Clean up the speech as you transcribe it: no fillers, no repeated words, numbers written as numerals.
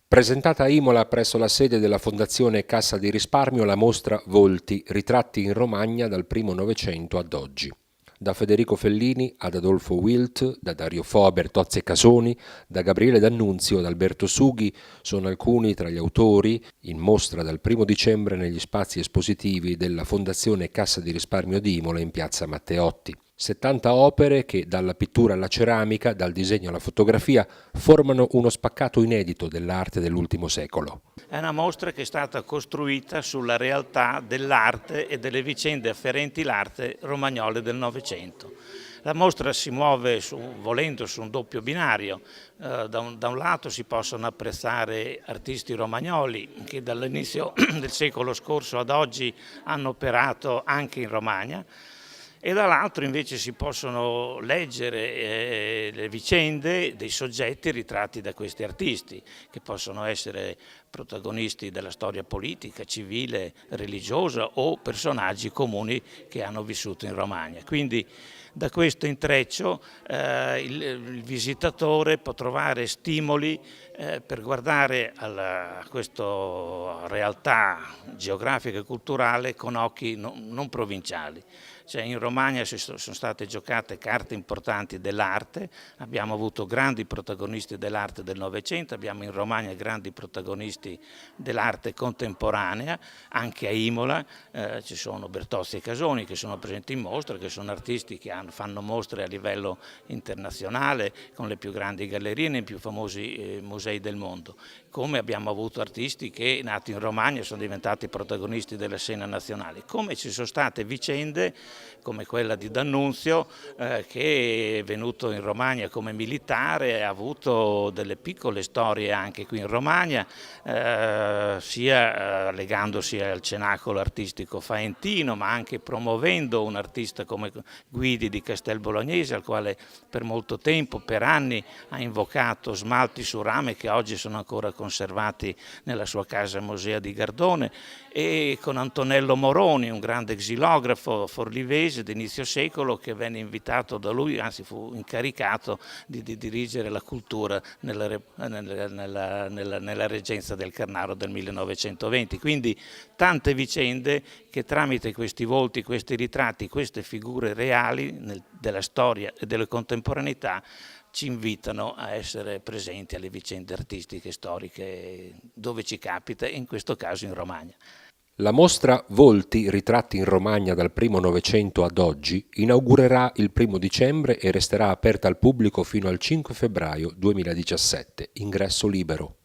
Presentata a Imola presso la sede della Fondazione Cassa di Risparmio la mostra Volti, ritratti in Romagna dal primo Novecento ad oggi. Da Federico Fellini ad Adolfo Wilt, da Dario Fo a Bertozzi e Casoni, da Gabriele D'Annunzio ad Alberto Sughi sono alcuni tra gli autori in mostra dal 1° dicembre negli spazi espositivi della Fondazione Cassa di Risparmio di Imola in piazza Matteotti. 70 opere che, dalla pittura alla ceramica, dal disegno alla fotografia, formano uno spaccato inedito dell'arte dell'ultimo secolo. È una mostra che è stata costruita sulla realtà dell'arte e delle vicende afferenti l'arte romagnole del Novecento. La mostra si muove volendo su un doppio binario. Da un lato si possono apprezzare artisti romagnoli che dall'inizio del secolo scorso ad oggi hanno operato anche in Romagna, e dall'altro invece si possono leggere le vicende dei soggetti ritratti da questi artisti, che possono essere protagonisti della storia politica, civile, religiosa o personaggi comuni che hanno vissuto in Romagna. Quindi da questo intreccio il visitatore può trovare stimoli per guardare a questa realtà geografica e culturale con occhi non provinciali. Cioè in Romagna sono state giocate carte importanti dell'arte, abbiamo avuto grandi protagonisti dell'arte del Novecento, abbiamo in Romagna grandi protagonisti dell'arte contemporanea, anche a Imola ci sono Bertozzi e Casoni che sono presenti in mostra, che sono artisti che fanno mostre a livello internazionale con le più grandi gallerie nei più famosi musei del mondo. Come abbiamo avuto artisti che nati in Romagna sono diventati protagonisti della scena nazionale, come ci sono state vicende come quella di D'Annunzio che è venuto in Romagna come militare, ha avuto delle piccole storie anche qui in Romagna, sia legandosi al cenacolo artistico faentino, ma anche promuovendo un artista come Guidi di Castel Bolognese, al quale per molto tempo, per anni, ha invocato smalti su rame che oggi sono ancora conservati nella sua casa musea di Gardone, e con Antonello Moroni, un grande xilografo forlivese d'inizio secolo, che venne invitato da lui, anzi fu incaricato di dirigere la cultura nella reggenza del Carnaro del 1920. Quindi tante vicende che tramite questi volti, questi ritratti, queste figure reali della storia e della contemporaneità ci invitano a essere presenti alle vicende artistiche e storiche dove ci capita, e in questo caso in Romagna. La mostra Volti, ritratti in Romagna dal 1° Novecento ad oggi inaugurerà il 1° Dicembre e resterà aperta al pubblico fino al 5 febbraio 2017, ingresso libero.